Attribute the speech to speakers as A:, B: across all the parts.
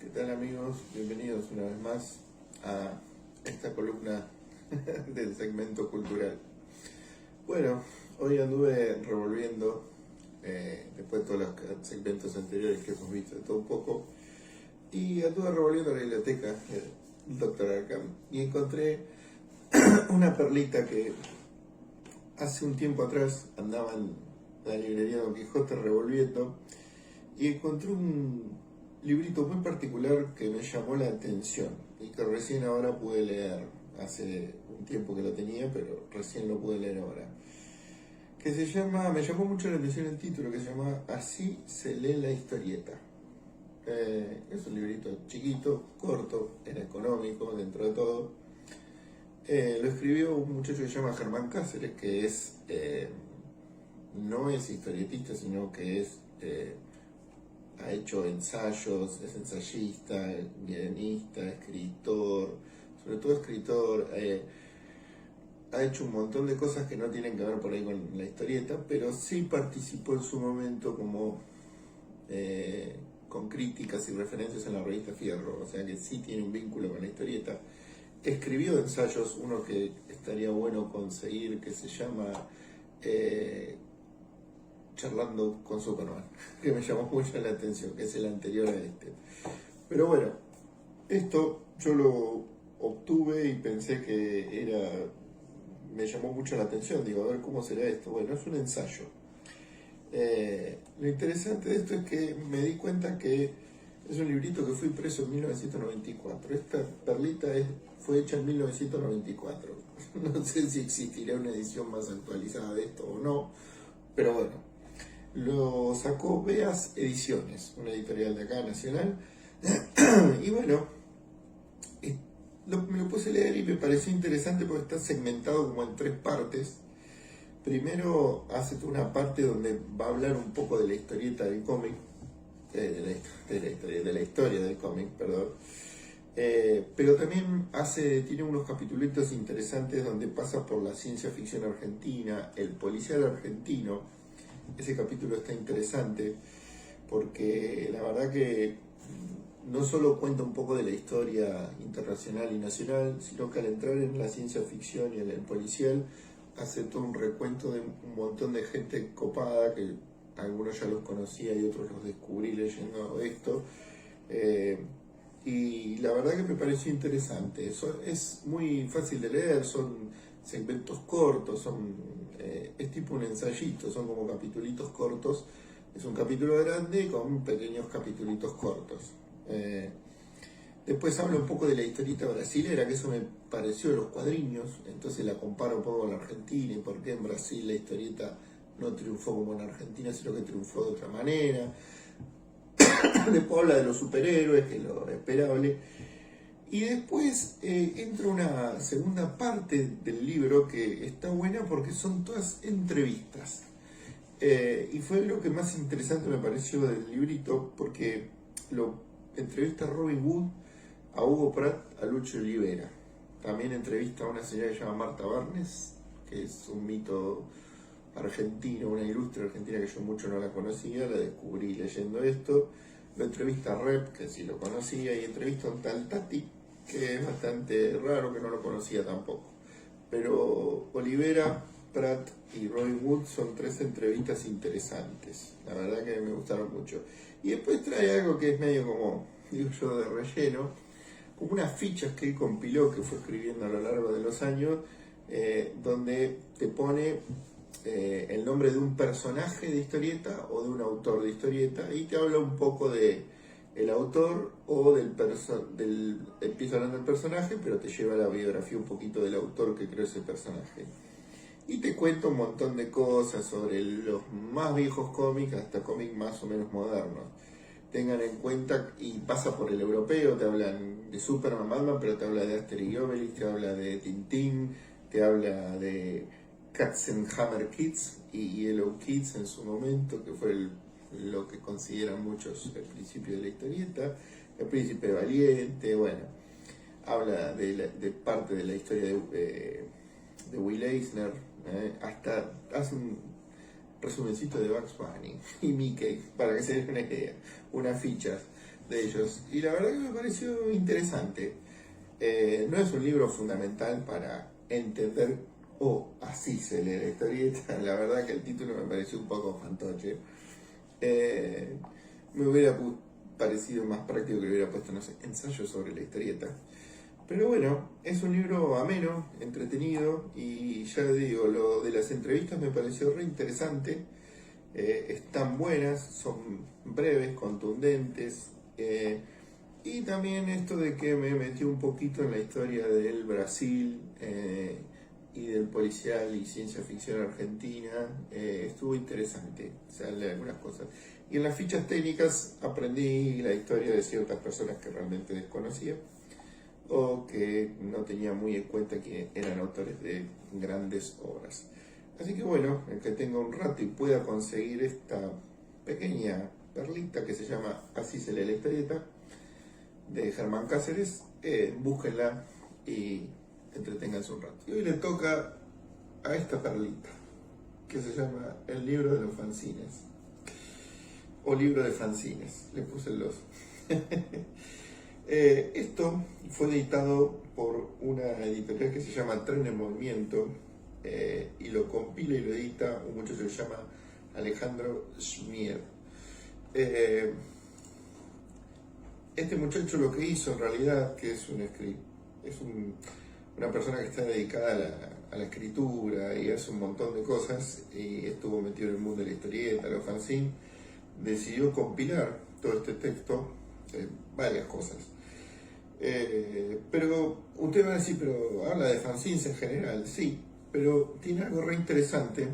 A: ¿Qué tal, amigos? Bienvenidos una vez más a esta columna del segmento cultural. Bueno, hoy anduve revolviendo, después de todos los segmentos anteriores que hemos visto de todo un poco, y anduve revolviendo la biblioteca del Dr. Arkham y encontré una perlita que hace un tiempo atrás andaba en la librería Don Quijote revolviendo y encontré un librito muy particular que me llamó la atención y que recién ahora pude leer. Hace un tiempo que lo tenía, pero recién lo pude leer ahora. Que se llama, me llamó mucho la atención el título, que se llama Así se lee la historieta. Es un librito chiquito, corto, era económico dentro de todo. Lo escribió un muchacho que se llama Germán Cáceres, que es no es historietista, sino que es ha hecho ensayos, es ensayista, guionista, escritor, sobre todo escritor, ha hecho un montón de cosas que no tienen que ver por ahí con la historieta, pero sí participó en su momento como con críticas y referencias en la revista Fierro, o sea que sí tiene un vínculo con la historieta. Escribió ensayos, uno que estaría bueno conseguir, que se llama Charlando con Superman, que me llamó mucho la atención, que es el anterior a este. Pero bueno, esto yo lo obtuve y pensé que era, me llamó mucho la atención, digo, a ver cómo será esto. Bueno, es un ensayo. Lo interesante de esto es que me di cuenta que es un librito que fui preso en 1994. Esta perlita fue hecha en 1994. No sé si existirá una edición más actualizada de esto o no, pero bueno. Lo sacó Beas Ediciones, una editorial de acá, nacional. Y bueno, me lo puse a leer y me pareció interesante porque está segmentado como en tres partes. Primero hace una parte donde va a hablar un poco de la historieta del cómic, de la historia del cómic, perdón. Pero también tiene unos capitulitos interesantes donde pasa por la ciencia ficción argentina, el policial argentino. Ese capítulo está interesante porque la verdad que no solo cuenta un poco de la historia internacional y nacional, sino que al entrar en la ciencia ficción y en el policial hace todo un recuento de un montón de gente copada, que algunos ya los conocía y otros los descubrí leyendo esto. Y la verdad que me pareció interesante. Es muy fácil de leer, son segmentos cortos, es tipo un ensayito, son como capitulitos cortos. Es un capítulo grande con pequeños capitulitos cortos. Después habla un poco de la historieta brasilera, que eso me pareció de los cuadriños, entonces la comparo un poco con la Argentina y por qué en Brasil la historieta no triunfó como en Argentina, sino que triunfó de otra manera. Después habla de los superhéroes, que es lo esperable. Y después entra una segunda parte del libro que está buena porque son todas entrevistas. Y fue lo que más interesante me pareció del librito porque lo entrevista a Robin Wood, a Hugo Pratt, a Lucho Olivera. También entrevista a una señora que se llama Marta Barnes, que es un mito argentino, una ilustre argentina que yo mucho no la conocía, la descubrí leyendo esto. Lo entrevista a Rep, que sí lo conocía, y entrevista a un tal Tati, que es bastante raro, que no lo conocía tampoco. Pero Olivera, Pratt y Robin Wood son tres entrevistas interesantes, la verdad que me gustaron mucho. Y después trae algo que es medio como, digo yo, de relleno, como unas fichas que él compiló, que fue escribiendo a lo largo de los años, donde te pone el nombre de un personaje de historieta o de un autor de historieta y te habla un poco de el autor o empieza hablando del personaje, pero te lleva a la biografía un poquito del autor que creó ese personaje. Y te cuenta un montón de cosas sobre los más viejos cómics hasta cómics más o menos modernos. tengan en cuenta, y pasa por el europeo, te hablan de Superman, Batman, pero te habla de Asterix y Obelix, te habla de Tintín, te habla de Katzenhammer Kids y Yellow Kids en su momento, que fue lo que consideran muchos el principio de la historieta, el príncipe valiente, bueno, habla de parte de la historia de Will Eisner, hasta hace un resumencito de Bugs Bunny y Mickey, para que se den una idea, unas fichas de ellos. Y la verdad que me pareció interesante. No es un libro fundamental para entender, así se lee la historieta. La verdad que el título me pareció un poco fantoche. Me hubiera parecido más práctico que le hubiera puesto, no sé, ensayo sobre la historieta. Pero bueno, es un libro ameno, entretenido, y ya digo, lo de las entrevistas me pareció re interesante. Están buenas, son breves, contundentes, y también esto de que me metí un poquito en la historia del Brasil y del policial y ciencia ficción argentina, estuvo interesante, sale algunas cosas. Y en las fichas técnicas aprendí la historia de ciertas personas que realmente desconocía, o que no tenía muy en cuenta que eran autores de grandes obras. Así que bueno, el que tenga un rato y pueda conseguir esta pequeña perlita que se llama Así se lee la historieta, de Germán Cáceres, búsquenla y entreténganse un rato. Y hoy le toca a esta perlita, que se llama El libro de los fanzines, o libro de fanzines, le puse el 2. Esto fue editado por una editorial que se llama Tren en Movimiento, y lo compila y lo edita un muchacho que se llama Alejandro Schmier. Este muchacho lo que hizo en realidad, que es una persona que está dedicada a la escritura y hace un montón de cosas, y estuvo metido en el mundo de la historieta, los fanzines, decidió compilar todo este texto, varias cosas. Pero usted va a decir, pero habla de fanzines en general, sí, pero tiene algo re interesante,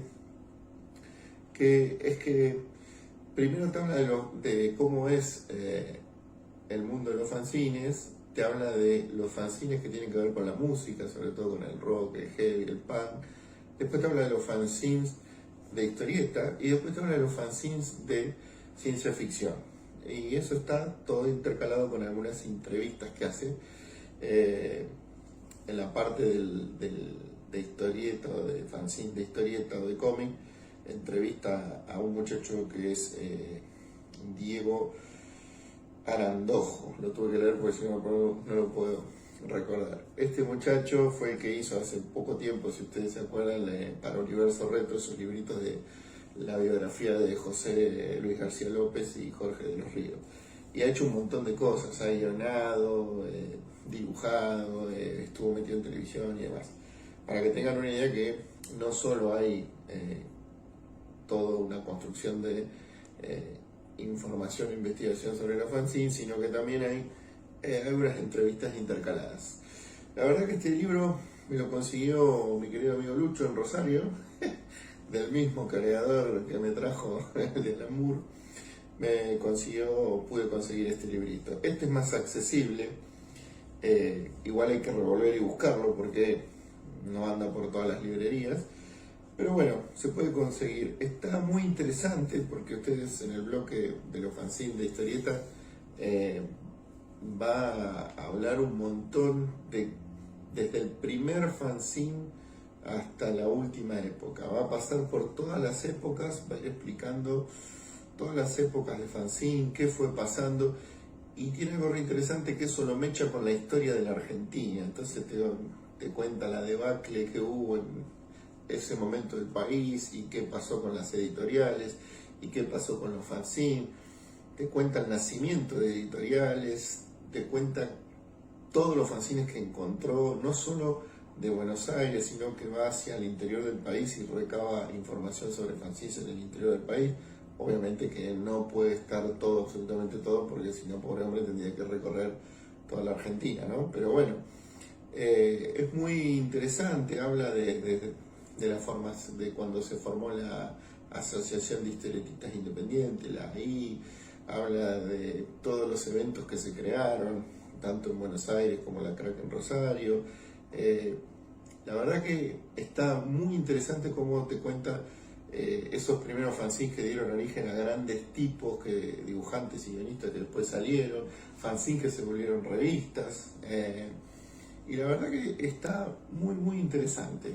A: que es que primero te habla de cómo es el mundo de los fanzines, te habla de los fanzines que tienen que ver con la música, sobre todo con el rock, el heavy, el punk, después te habla de los fanzines de historieta, y después te habla de los fanzines de ciencia ficción. Y eso está todo intercalado con algunas entrevistas que hace en la parte de historieta, o de fanzine de historieta o de cómic. Entrevista a un muchacho que es Diego Arandojo, lo tuve que leer porque si no lo puedo recordar. Este muchacho fue el que hizo hace poco tiempo, si ustedes se acuerdan, para Universo Retro, esos libritos de la biografía de José Luis García López y Jorge de los Ríos. Y ha hecho un montón de cosas, ha guionado, dibujado, estuvo metido en televisión y demás. Para que tengan una idea que no solo hay toda una construcción de información e investigación sobre la fanzine, sino que también hay algunas entrevistas intercaladas. La verdad que este libro me lo consiguió mi querido amigo Lucho en Rosario, del mismo creador que me trajo el de Lamour. Pude conseguir este librito. Este es más accesible, igual hay que revolver y buscarlo porque no anda por todas las librerías, pero bueno, se puede conseguir. Está muy interesante porque ustedes en el bloque de los fanzines de historieta va a hablar un montón desde el primer fanzine hasta la última época. Va a pasar por todas las épocas, va a ir explicando todas las épocas de fanzine, qué fue pasando, y tiene algo re interesante que eso lo mecha con la historia de la Argentina. Entonces te cuenta la debacle que hubo en ese momento del país, y qué pasó con las editoriales, y qué pasó con los fanzines. Te cuenta el nacimiento de editoriales, te cuenta todos los fanzines que encontró, no solo de Buenos Aires, sino que va hacia el interior del país y recaba información sobre fanzines en el interior del país. Obviamente que no puede estar todo, absolutamente todo, porque si no, pobre hombre, tendría que recorrer toda la Argentina, ¿no? Pero bueno, es muy interesante, habla de las formas de cuando se formó la Asociación de Historietistas Independientes, la AI, habla de todos los eventos que se crearon, tanto en Buenos Aires como la Crack en Rosario. La verdad que está muy interesante cómo te cuenta esos primeros fanzines que dieron origen a grandes tipos, dibujantes y guionistas que después salieron, fanzines que se volvieron revistas. Y la verdad que está muy interesante.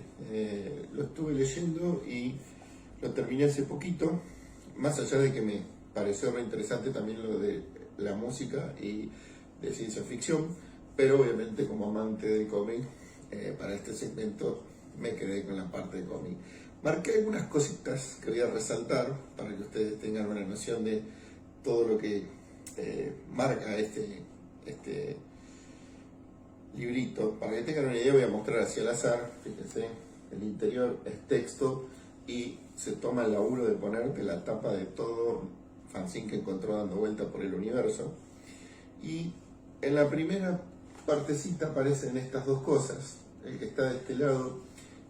A: Lo estuve leyendo y lo terminé hace poquito, más allá de que me pareció re interesante también lo de la música y de ciencia ficción, pero obviamente como amante del cómic, para este segmento me quedé con la parte de cómic. Marqué algunas cositas que voy a resaltar para que ustedes tengan una noción de todo lo que marca este librito. Para que tengan una idea voy a mostrar hacia el azar. Fíjense, el interior es texto y se toma el laburo de ponerte la tapa de todo fanzine que encontró dando vuelta por el universo. Y en la primera partecita aparecen estas dos cosas. El que está de este lado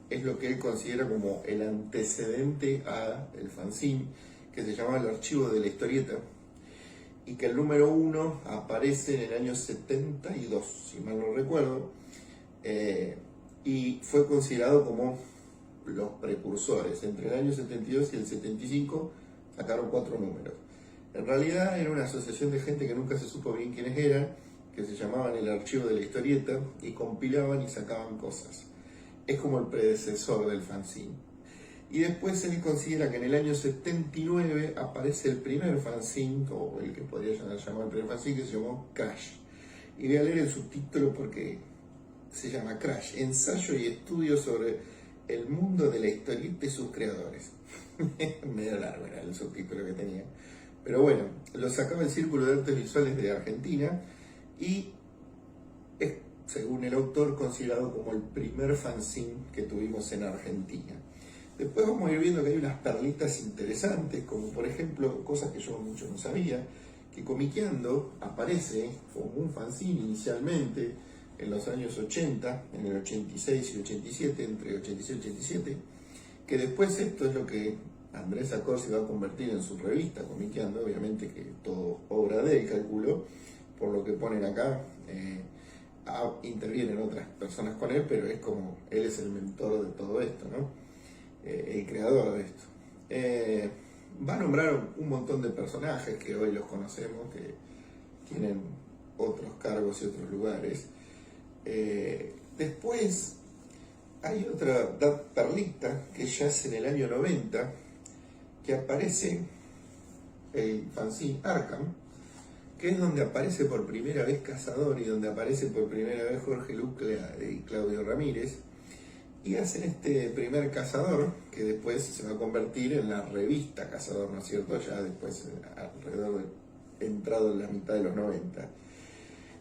A: es lo que él considera como el antecedente a el fanzine, que se llama el archivo de la historieta, y que el número 1 aparece en el año 72, si mal no recuerdo, y fue considerado como los precursores. Entre el año 72 y el 75 sacaron 4 números. En realidad era una asociación de gente que nunca se supo bien quiénes eran, que se llamaban el archivo de la historieta, y compilaban y sacaban cosas. Es como el predecesor del fanzine. Y después se le considera que en el año 79 aparece el primer fanzine, o el que podría llamar el primer fanzine, que se llamó Crash. Y voy a leer el subtítulo porque se llama Crash, ensayo y estudio sobre el mundo de la historieta y sus creadores. Medio largo era el subtítulo que tenía. Pero bueno, lo sacaba el Círculo de Artes Visuales de Argentina y es, según el autor, considerado como el primer fanzine que tuvimos en Argentina. Después vamos a ir viendo que hay unas perlitas interesantes, como por ejemplo, cosas que yo mucho no sabía, que Comiqueando aparece como un fanzine inicialmente en los años 80, en el 86 y 87, entre 86 y 87, que después esto es lo que Andrés Acorsi va a convertir en su revista, Comiqueando, obviamente que todo obra de él, calculo, por lo que ponen acá. Intervienen otras personas con él, pero es como él es el mentor de todo esto, ¿no? El creador de esto. Va a nombrar un montón de personajes que hoy los conocemos, que tienen otros cargos y otros lugares. Después hay otra perlita que ya es en el año 90, que aparece el fanzine Arkham, que es donde aparece por primera vez Cazador y donde aparece por primera vez Jorge Lucla y Claudio Ramírez, y hacen este primer Cazador, que después se va a convertir en la revista Cazador, ¿no es cierto? Ya después, alrededor de entrado en la mitad de los 90.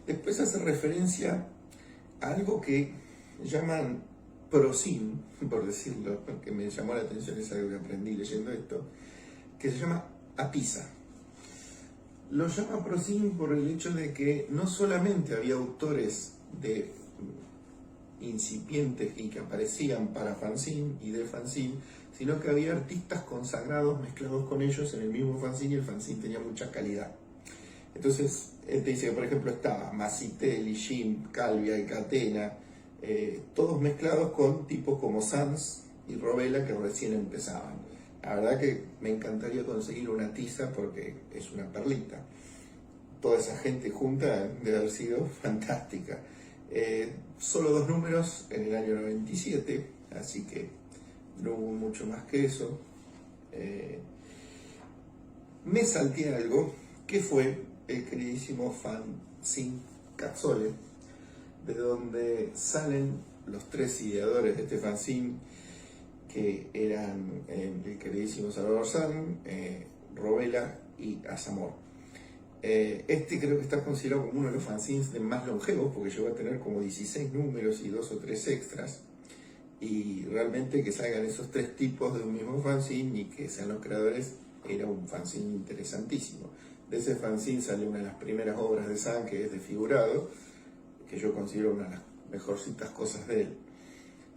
A: Después hace referencia a algo que llaman prozine, por decirlo, porque me llamó la atención, es algo que aprendí leyendo esto, que se llama Apisa. Lo llama prozine por el hecho de que no solamente había autores de incipientes y que aparecían para fanzine y de fanzine, sino que había artistas consagrados mezclados con ellos en el mismo fanzine, y el fanzine tenía mucha calidad. Entonces, él te dice que, por ejemplo, estaba Masitelli, Jim, Calvia y Catena, todos mezclados con tipos como Sanz y Robela, que recién empezaban. La verdad que me encantaría conseguir una tiza porque es una perlita. Toda esa gente junta debe haber sido fantástica. Solo 2 números en el año 97, así que no hubo mucho más que eso. Me salté algo, que fue el queridísimo fanzine Cazzole, de donde salen los 3 ideadores de este fanzine, que eran el queridísimo Salvador San, Robela y Azamor. Este creo que está considerado como uno de los fanzines de más longevos, porque llegó a tener como 16 números y 2 o 3 extras, y realmente que salgan esos 3 tipos de un mismo fanzine y que sean los creadores era un fanzine interesantísimo. De ese fanzine sale una de las primeras obras de San, que es Desfigurado, que yo considero una de las mejorcitas cosas de él,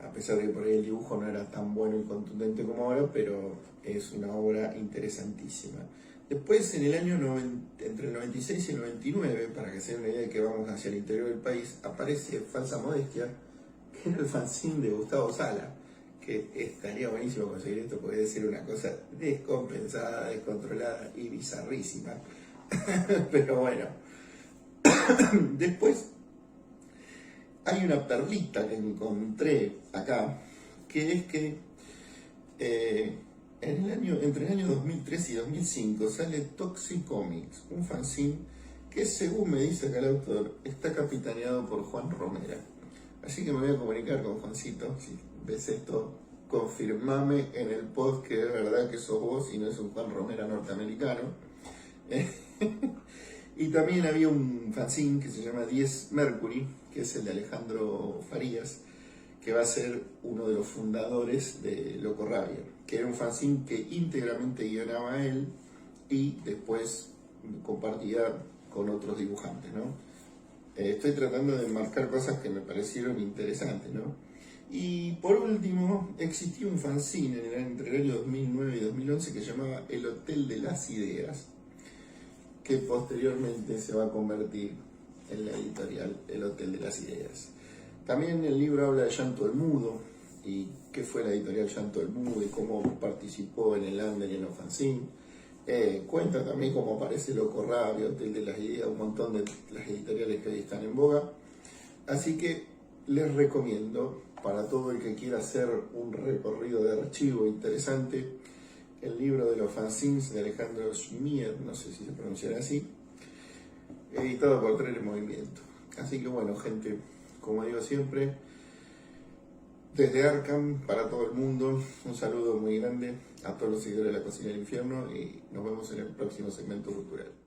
A: a pesar de que por ahí el dibujo no era tan bueno y contundente como ahora, pero es una obra interesantísima. Después, en el año entre el 96 y el 99, para que se den una idea de que vamos hacia el interior del país, aparece Falsa Modestia, que era el fanzine de Gustavo Sala, que estaría buenísimo conseguir esto, porque debe ser una cosa descompensada, descontrolada y bizarrísima. Pero bueno, después hay una perlita que encontré acá, que es que entre el año 2003 y 2005 sale Toxic Comics, un fanzine que, según me dice acá el autor, está capitaneado por Juan Romera. Así que me voy a comunicar con Juancito. Si ves esto, confirmame en el post que es verdad que sos vos y no es un Juan Romera norteamericano. Y también había un fanzine que se llama 10 Mercury, que es el de Alejandro Farías, que va a ser uno de los fundadores de Loco Rabia, que era un fanzine que íntegramente guionaba él y después compartía con otros dibujantes, ¿no? Estoy tratando de marcar cosas que me parecieron interesantes, ¿no? Y por último, existía un fanzine entre el año 2009 y 2011 que se llamaba El Hotel de las Ideas, que posteriormente se va a convertir en la editorial El Hotel de las Ideas. También el libro habla de Llanto del Mudo y qué fue la editorial Llanto del Mudo y cómo participó en el Under y en los fanzine. Cuenta también cómo aparece Loco Rabia, Hotel de las Ideas, un montón de las editoriales que hoy están en boga. Así que les recomiendo, para todo el que quiera hacer un recorrido de archivo interesante, el libro de los fanzines de Alejandro Schmier, no sé si se pronunciará así, editado por Tres Movimiento. Así que bueno, gente, como digo siempre, desde Arkham para todo el mundo, un saludo muy grande a todos los seguidores de La Cocina del Infierno y nos vemos en el próximo segmento cultural.